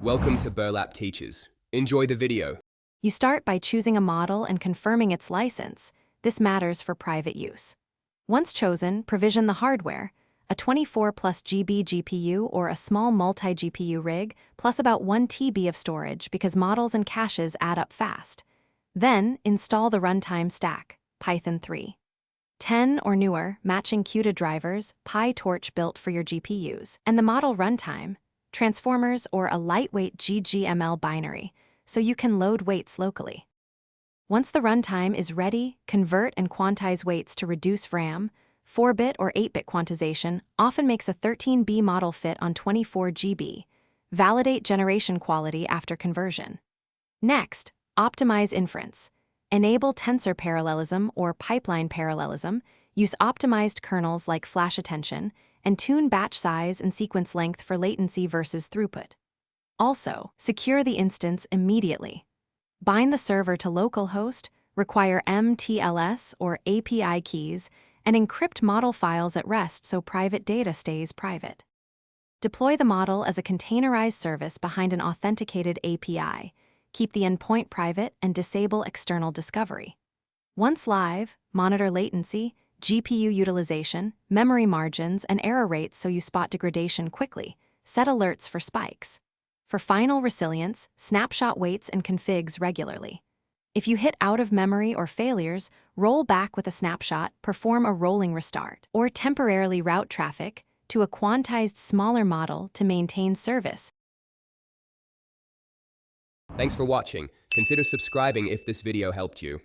Welcome to Burlap Teachers. Enjoy the video. You start by choosing a model and confirming its license. This matters for private use. Once chosen, provision the hardware, a 24 plus GB GPU or a small multi-GPU rig, plus about 1 TB of storage because models and caches add up fast. Then, install the runtime stack, Python 3. 10 or newer, matching CUDA drivers, PyTorch built for your GPUs, and the model runtime, transformers or a lightweight GGML binary, so you can load weights locally. Once the runtime is ready, convert and quantize weights to reduce RAM. 4-bit or 8-bit quantization often makes a 13B model fit on 24 GB. Validate generation quality after conversion. Next, optimize inference. Enable tensor parallelism or pipeline parallelism, use optimized kernels like flash attention, and tune batch size and sequence length for latency versus throughput. Also, secure the instance immediately. Bind the server to localhost, require MTLS or API keys, and encrypt model files at rest so private data stays private. Deploy the model as a containerized service behind an authenticated API. Keep the endpoint private and disable external discovery. Once live, monitor latency, GPU utilization, memory margins, and error rates so you spot degradation quickly. Set alerts for spikes. For final resilience, snapshot weights and configs regularly. If you hit out of memory or failures, roll back with a snapshot, perform a rolling restart, or temporarily route traffic to a quantized smaller model to maintain service. Thanks for watching. Consider subscribing if this video helped you.